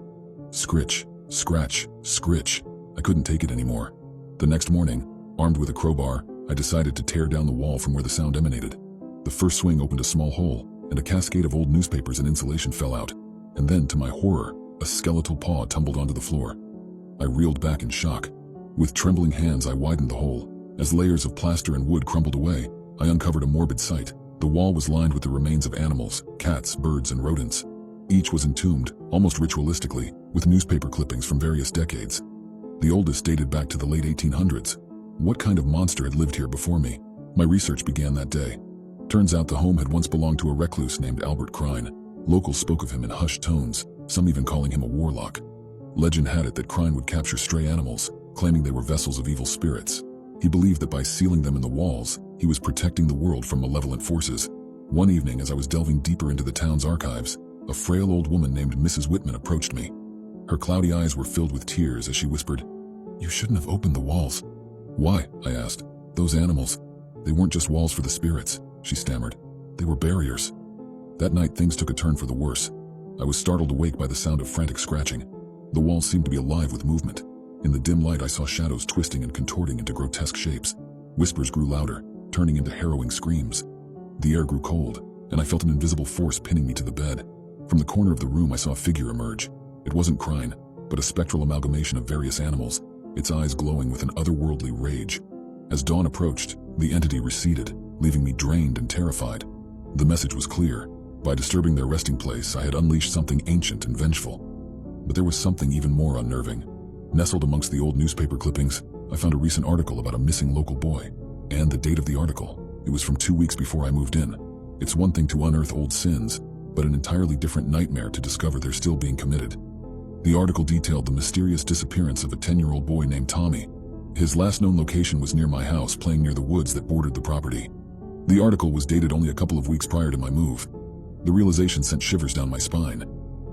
Scritch, scratch, scritch. I couldn't take it anymore. The next morning, armed with a crowbar, I decided to tear down the wall from where the sound emanated. The first swing opened a small hole, and a cascade of old newspapers and insulation fell out. And then, to my horror, a skeletal paw tumbled onto the floor. I reeled back in shock. With trembling hands, I widened the hole. As layers of plaster and wood crumbled away, I uncovered a morbid sight. The wall was lined with the remains of animals, cats, birds, and rodents. Each was entombed, almost ritualistically, with newspaper clippings from various decades. The oldest dated back to the late 1800s. What kind of monster had lived here before me? My research began that day. Turns out the home had once belonged to a recluse named Albert Krein. Locals spoke of him in hushed tones, some even calling him a warlock. Legend had it that Krein would capture stray animals, claiming they were vessels of evil spirits. He believed that by sealing them in the walls, he was protecting the world from malevolent forces. One evening, as I was delving deeper into the town's archives, a frail old woman named Mrs. Whitman approached me. Her cloudy eyes were filled with tears as she whispered, "You shouldn't have opened the walls." "Why?" I asked. "Those animals, they weren't just walls for the spirits," she stammered. "They were barriers." That night, things took a turn for the worse. I was startled awake by the sound of frantic scratching. The walls seemed to be alive with movement. In the dim light, I saw shadows twisting and contorting into grotesque shapes. Whispers grew louder, turning into harrowing screams. The air grew cold, and I felt an invisible force pinning me to the bed. From the corner of the room, I saw a figure emerge. It wasn't Krein, but a spectral amalgamation of various animals, its eyes glowing with an otherworldly rage. As dawn approached, the entity receded, leaving me drained and terrified. The message was clear. By disturbing their resting place, I had unleashed something ancient and vengeful. But there was something even more unnerving. Nestled amongst the old newspaper clippings, I found a recent article about a missing local boy. And the date of the article, it was from 2 weeks before I moved in. It's one thing to unearth old sins, but an entirely different nightmare to discover they're still being committed. The article detailed the mysterious disappearance of a 10-year-old boy named Tommy. His last known location was near my house, playing near the woods that bordered the property. The article was dated only a couple of weeks prior to my move. The realization sent shivers down my spine.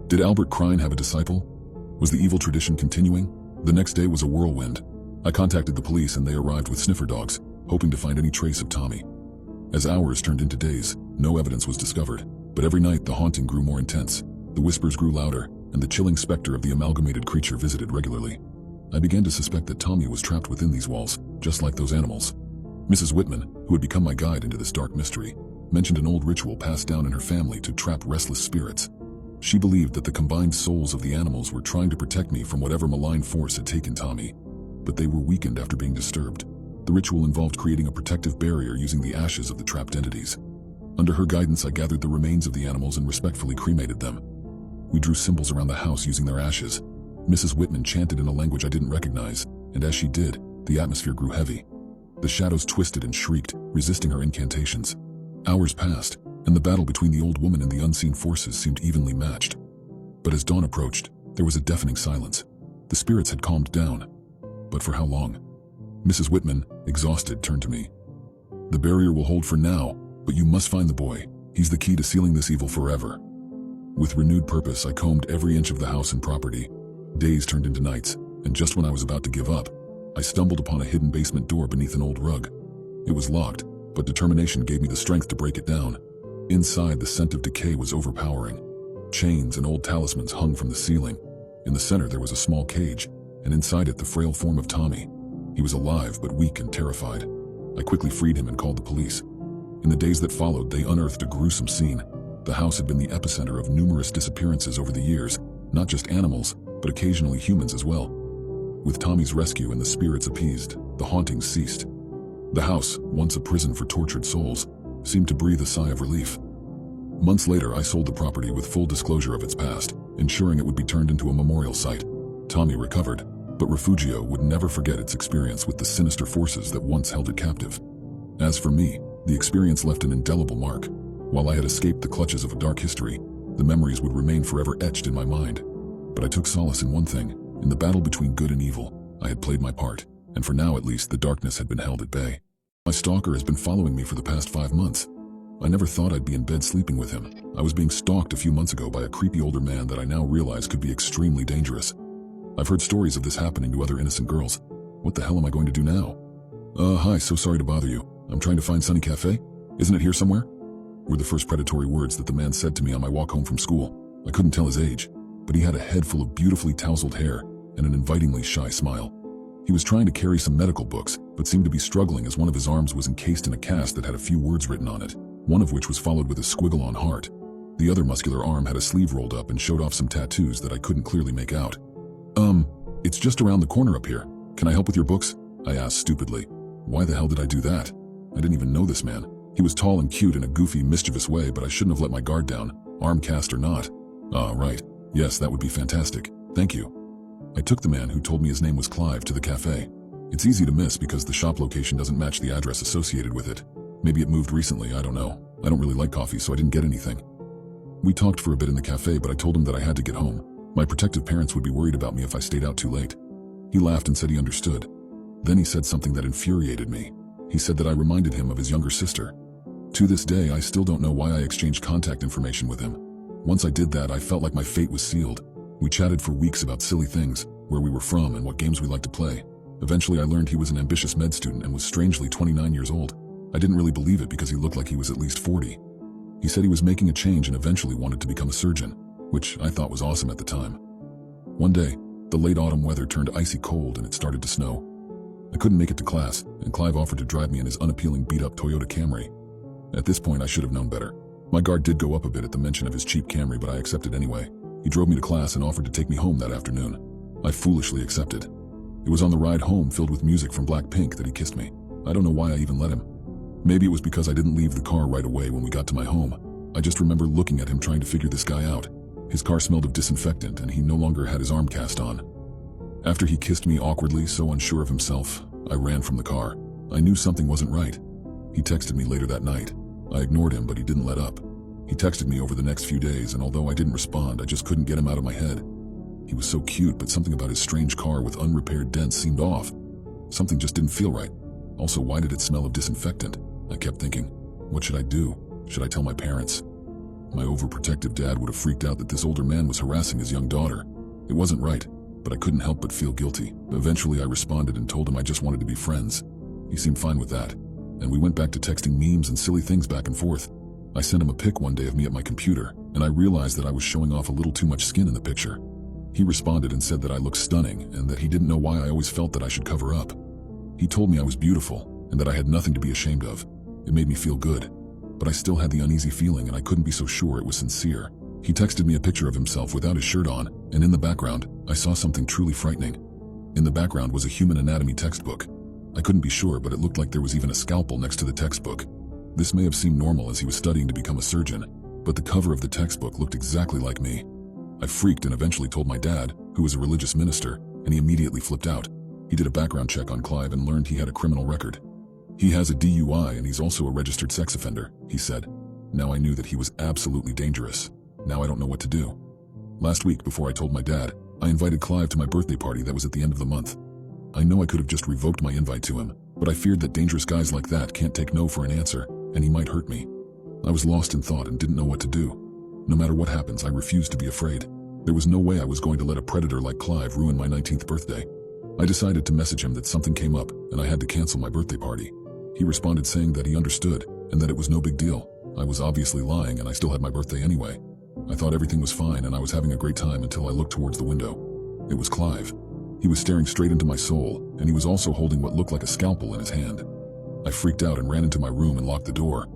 Did Albert Krein have a disciple? Was the evil tradition continuing? The next day was a whirlwind. I contacted the police and they arrived with sniffer dogs, hoping to find any trace of Tommy. As hours turned into days, no evidence was discovered, but every night the haunting grew more intense. The whispers grew louder, and the chilling specter of the amalgamated creature visited regularly. I began to suspect that Tommy was trapped within these walls, just like those animals. Mrs. Whitman, who had become my guide into this dark mystery, mentioned an old ritual passed down in her family to trap restless spirits. She believed that the combined souls of the animals were trying to protect me from whatever malign force had taken Tommy, but they were weakened after being disturbed. The ritual involved creating a protective barrier using the ashes of the trapped entities. Under her guidance, I gathered the remains of the animals and respectfully cremated them. We drew symbols around the house using their ashes. Mrs. Whitman chanted in a language I didn't recognize, and as she did, the atmosphere grew heavy. The shadows twisted and shrieked, resisting her incantations. Hours passed, and the battle between the old woman and the unseen forces seemed evenly matched. But as dawn approached, there was a deafening silence. The spirits had calmed down. But for how long? Mrs. Whitman, exhausted, turned to me. "The barrier will hold for now, but you must find the boy. He's the key to sealing this evil forever." With renewed purpose, I combed every inch of the house and property. Days turned into nights, and just when I was about to give up, I stumbled upon a hidden basement door beneath an old rug. It was locked, but determination gave me the strength to break it down. Inside, the scent of decay was overpowering. Chains and old talismans hung from the ceiling. In the center, there was a small cage, and inside it, the frail form of Tommy. He was alive, but weak and terrified. I quickly freed him and called the police. In the days that followed, they unearthed a gruesome scene. The house had been the epicenter of numerous disappearances over the years, not just animals, but occasionally humans as well. With Tommy's rescue and the spirits appeased, the hauntings ceased. The house, once a prison for tortured souls, seemed to breathe a sigh of relief. Months later, I sold the property with full disclosure of its past, ensuring it would be turned into a memorial site. Tommy recovered, but Refugio would never forget its experience with the sinister forces that once held it captive. As for me, the experience left an indelible mark. While I had escaped the clutches of a dark history, the memories would remain forever etched in my mind. But I took solace in one thing. In the battle between good and evil, I had played my part, and for now at least the darkness had been held at bay. My stalker has been following me for the past 5 months. I never thought I'd be in bed sleeping with him. I was being stalked a few months ago by a creepy older man that I now realize could be extremely dangerous. I've heard stories of this happening to other innocent girls. What the hell am I going to do now? Hi, so sorry to bother you. I'm trying to find Sunny Cafe. Isn't it here somewhere?" were the first predatory words that the man said to me on my walk home from school. I couldn't tell his age, but he had a head full of beautifully tousled hair and an invitingly shy smile. He was trying to carry some medical books, but seemed to be struggling as one of his arms was encased in a cast that had a few words written on it, one of which was followed with a squiggle on heart. The other muscular arm had a sleeve rolled up and showed off some tattoos that I couldn't clearly make out. It's just around the corner up here. Can I help with your books?" I asked stupidly. Why the hell did I do that? I didn't even know this man. He was tall and cute in a goofy, mischievous way, but I shouldn't have let my guard down, arm cast or not. Right. Yes, that would be fantastic. Thank you. I took the man, who told me his name was Clive, to the cafe. It's easy to miss because the shop location doesn't match the address associated with it. Maybe it moved recently, I don't know. I don't really like coffee, so I didn't get anything. We talked for a bit in the cafe, but I told him that I had to get home. My protective parents would be worried about me if I stayed out too late. He laughed and said he understood. Then he said something that infuriated me. He said that I reminded him of his younger sister. To this day, I still don't know why I exchanged contact information with him. Once I did that, I felt like my fate was sealed. We chatted for weeks about silly things, where we were from and what games we liked to play. Eventually, I learned he was an ambitious med student and was strangely 29 years old. I didn't really believe it because he looked like he was at least 40. He said he was making a change and eventually wanted to become a surgeon, which I thought was awesome at the time. One day, the late autumn weather turned icy cold and it started to snow. I couldn't make it to class, and Clive offered to drive me in his unappealing beat-up Toyota Camry. At this point, I should have known better. My guard did go up a bit at the mention of his cheap Camry, but I accepted anyway. He drove me to class and offered to take me home that afternoon. I foolishly accepted. It was on the ride home, filled with music from Blackpink, that he kissed me. I don't know why I even let him. Maybe it was because I didn't leave the car right away when we got to my home. I just remember looking at him trying to figure this guy out. His car smelled of disinfectant and he no longer had his arm cast on. After he kissed me awkwardly, so unsure of himself, I ran from the car. I knew something wasn't right. He texted me later that night. I ignored him, but he didn't let up. He texted me over the next few days, and although I didn't respond, I just couldn't get him out of my head. He was so cute, but something about his strange car with unrepaired dents seemed off. Something just didn't feel right. Also, why did it smell of disinfectant? I kept thinking, what should I do? Should I tell my parents? My overprotective dad would have freaked out that this older man was harassing his young daughter. It wasn't right, but I couldn't help but feel guilty. Eventually, I responded and told him I just wanted to be friends. He seemed fine with that, and we went back to texting memes and silly things back and forth. I sent him a pic one day of me at my computer, and I realized that I was showing off a little too much skin in the picture. He responded and said that I looked stunning and that he didn't know why I always felt that I should cover up. He told me I was beautiful and that I had nothing to be ashamed of. It made me feel good, but I still had the uneasy feeling and I couldn't be so sure it was sincere. He texted me a picture of himself without his shirt on, and in the background, I saw something truly frightening. In the background was a human anatomy textbook. I couldn't be sure, but it looked like there was even a scalpel next to the textbook. This may have seemed normal as he was studying to become a surgeon, but the cover of the textbook looked exactly like me. I freaked and eventually told my dad, who was a religious minister, and he immediately flipped out. He did a background check on Clive and learned he had a criminal record. He has a DUI and he's also a registered sex offender, he said. Now I knew that he was absolutely dangerous. Now I don't know what to do. Last week, before I told my dad, I invited Clive to my birthday party that was at the end of the month. I know I could have just revoked my invite to him, but I feared that dangerous guys like that can't take no for an answer, and he might hurt me. I was lost in thought and didn't know what to do. No matter what happens, I refused to be afraid. There was no way I was going to let a predator like Clive ruin my 19th birthday. I decided to message him that something came up and I had to cancel my birthday party. He responded saying that he understood and that it was no big deal. I was obviously lying and I still had my birthday anyway. I thought everything was fine and I was having a great time until I looked towards the window. It was Clive. He was staring straight into my soul, and he was also holding what looked like a scalpel in his hand. I freaked out and ran into my room and locked the door.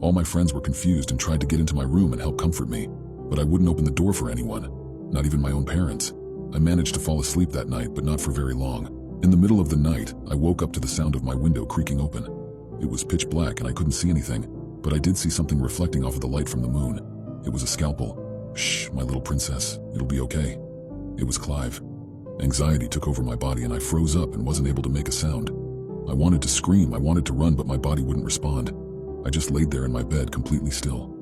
All my friends were confused and tried to get into my room and help comfort me, but I wouldn't open the door for anyone, not even my own parents. I managed to fall asleep that night, but not for very long. In the middle of the night, I woke up to the sound of my window creaking open. It was pitch black and I couldn't see anything, but I did see something reflecting off of the light from the moon. It was a scalpel. Shh, my little princess, it'll be okay. It was Clive. Anxiety took over my body and I froze up and wasn't able to make a sound. I wanted to scream, I wanted to run, but my body wouldn't respond. I just laid there in my bed completely still.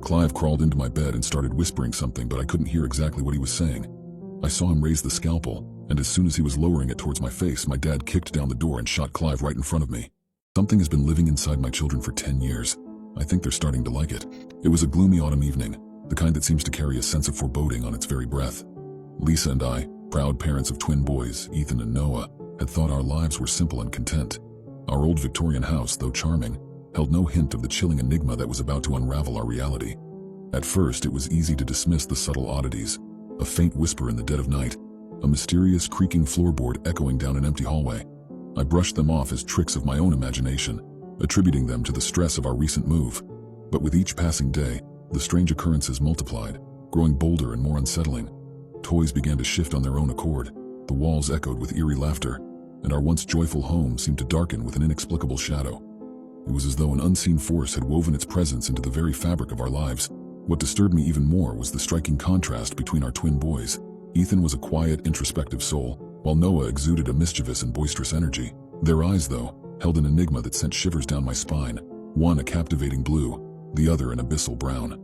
Clive crawled into my bed and started whispering something, but I couldn't hear exactly what he was saying. I saw him raise the scalpel, and as soon as he was lowering it towards my face, my dad kicked down the door and shot Clive right in front of me. Something has been living inside my children for 10 years. I think they're starting to like it. It was a gloomy autumn evening, the kind that seems to carry a sense of foreboding on its very breath. Lisa and I, proud parents of twin boys, Ethan and Noah, had thought our lives were simple and content. Our old Victorian house, though charming, held no hint of the chilling enigma that was about to unravel our reality. At first, it was easy to dismiss the subtle oddities: a faint whisper in the dead of night, a mysterious creaking floorboard echoing down an empty hallway. I brushed them off as tricks of my own imagination, attributing them to the stress of our recent move. But with each passing day, the strange occurrences multiplied, growing bolder and more unsettling. Toys began to shift on their own accord, the walls echoed with eerie laughter, and our once joyful home seemed to darken with an inexplicable shadow. It was as though an unseen force had woven its presence into the very fabric of our lives. What disturbed me even more was the striking contrast between our twin boys. Ethan was a quiet, introspective soul, while Noah exuded a mischievous and boisterous energy. Their eyes, though, held an enigma that sent shivers down my spine, one a captivating blue, the other an abyssal brown.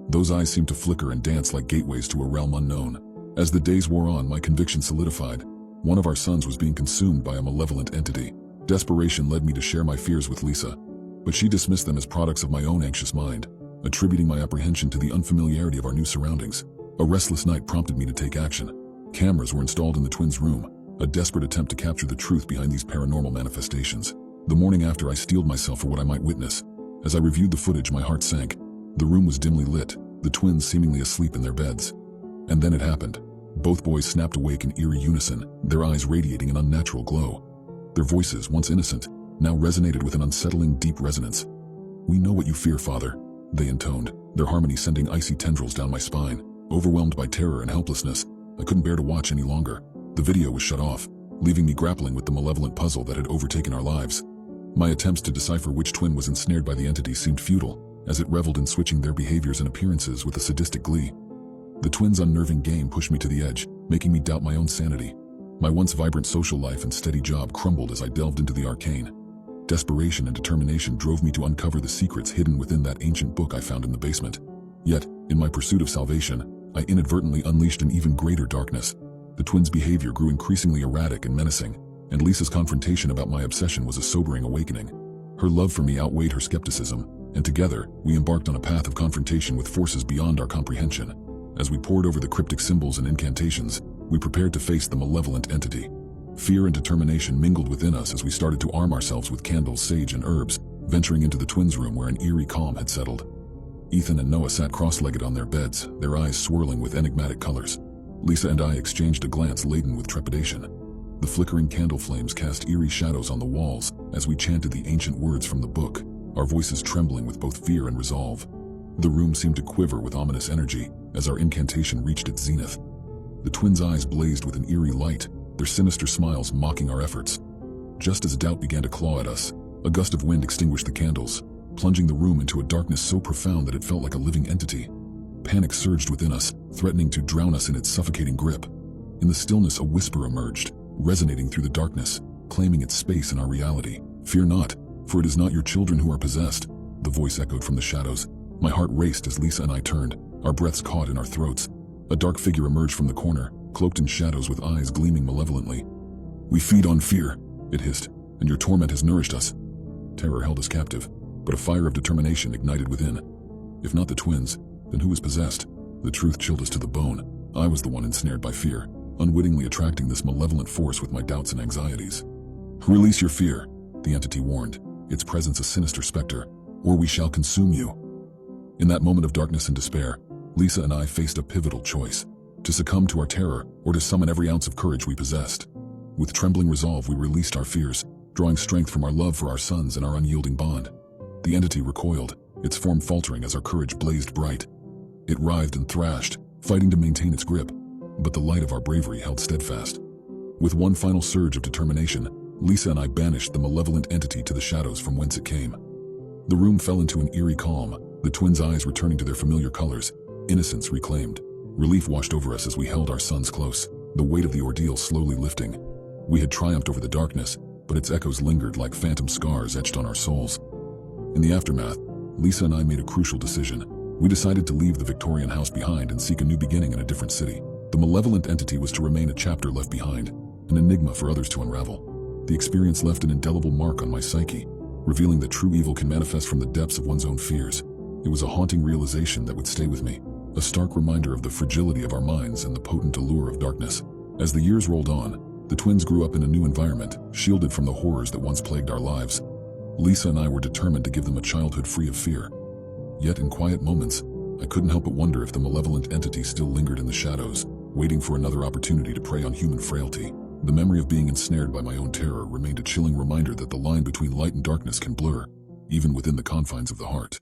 Those eyes seemed to flicker and dance like gateways to a realm unknown. As the days wore on, my conviction solidified. One of our sons was being consumed by a malevolent entity. Desperation led me to share my fears with Lisa, but she dismissed them as products of my own anxious mind, attributing my apprehension to the unfamiliarity of our new surroundings. A restless night prompted me to take action. Cameras were installed in the twins' room, a desperate attempt to capture the truth behind these paranormal manifestations. The morning after, I steeled myself for what I might witness. As I reviewed the footage, my heart sank. The room was dimly lit, the twins seemingly asleep in their beds. And then it happened. Both boys snapped awake in eerie unison, their eyes radiating an unnatural glow. Their voices, once innocent, now resonated with an unsettling, deep resonance. "We know what you fear, Father," they intoned, their harmony sending icy tendrils down my spine. Overwhelmed by terror and helplessness, I couldn't bear to watch any longer. The video was shut off, leaving me grappling with the malevolent puzzle that had overtaken our lives. My attempts to decipher which twin was ensnared by the entity seemed futile, as it reveled in switching their behaviors and appearances with a sadistic glee. The twins' unnerving game pushed me to the edge, making me doubt my own sanity. My once vibrant social life and steady job crumbled as I delved into the arcane. Desperation and determination drove me to uncover the secrets hidden within that ancient book I found in the basement. Yet, in my pursuit of salvation, I inadvertently unleashed an even greater darkness. The twins' behavior grew increasingly erratic and menacing, and Lisa's confrontation about my obsession was a sobering awakening. Her love for me outweighed her skepticism, and together, we embarked on a path of confrontation with forces beyond our comprehension. As we pored over the cryptic symbols and incantations, we prepared to face the malevolent entity. Fear and determination mingled within us as we started to arm ourselves with candles, sage, and herbs, venturing into the twins' room where an eerie calm had settled. Ethan and Noah sat cross-legged on their beds, their eyes swirling with enigmatic colors. Lisa and I exchanged a glance laden with trepidation. The flickering candle flames cast eerie shadows on the walls as we chanted the ancient words from the book, our voices trembling with both fear and resolve. The room seemed to quiver with ominous energy as our incantation reached its zenith. The twins' eyes blazed with an eerie light, their sinister smiles mocking our efforts. Just as doubt began to claw at us, a gust of wind extinguished the candles, plunging the room into a darkness so profound that it felt like a living entity. Panic surged within us, threatening to drown us in its suffocating grip. In the stillness, a whisper emerged, resonating through the darkness, claiming its space in our reality. "Fear not, For it is not your children who are possessed." The voice echoed from the shadows. My heart raced as Lisa and I turned, our breaths caught in our throats. A dark figure emerged from the corner, cloaked in shadows with eyes gleaming malevolently. "We feed on fear," it hissed, "and your torment has nourished us." Terror held us captive, but a fire of determination ignited within. If not the twins, then who was possessed? The truth chilled us to the bone. I was the one ensnared by fear, unwittingly attracting this malevolent force with my doubts and anxieties. "Release your fear," the entity warned, its presence a sinister specter, "or we shall consume you." In that moment of darkness and despair, Lisa and I faced a pivotal choice: to succumb to our terror or to summon every ounce of courage we possessed. With trembling resolve, we released our fears, drawing strength from our love for our sons and our unyielding bond. The entity recoiled, its form faltering as our courage blazed bright. It writhed and thrashed, fighting to maintain its grip, but the light of our bravery held steadfast. With one final surge of determination, Lisa and I banished the malevolent entity to the shadows from whence it came. The room fell into an eerie calm, the twins' eyes returning to their familiar colors, innocence reclaimed. Relief washed over us as we held our sons close, the weight of the ordeal slowly lifting. We had triumphed over the darkness, but its echoes lingered like phantom scars etched on our souls. In the aftermath, Lisa and I made a crucial decision. We decided to leave the Victorian house behind and seek a new beginning in a different city. The malevolent entity was to remain a chapter left behind, an enigma for others to unravel. The experience left an indelible mark on my psyche, revealing that true evil can manifest from the depths of one's own fears. It was a haunting realization that would stay with me, a stark reminder of the fragility of our minds and the potent allure of darkness. As the years rolled on, the twins grew up in a new environment, shielded from the horrors that once plagued our lives. Lisa and I were determined to give them a childhood free of fear. Yet in quiet moments, I couldn't help but wonder if the malevolent entity still lingered in the shadows, waiting for another opportunity to prey on human frailty. The memory of being ensnared by my own terror remained a chilling reminder that the line between light and darkness can blur, even within the confines of the heart.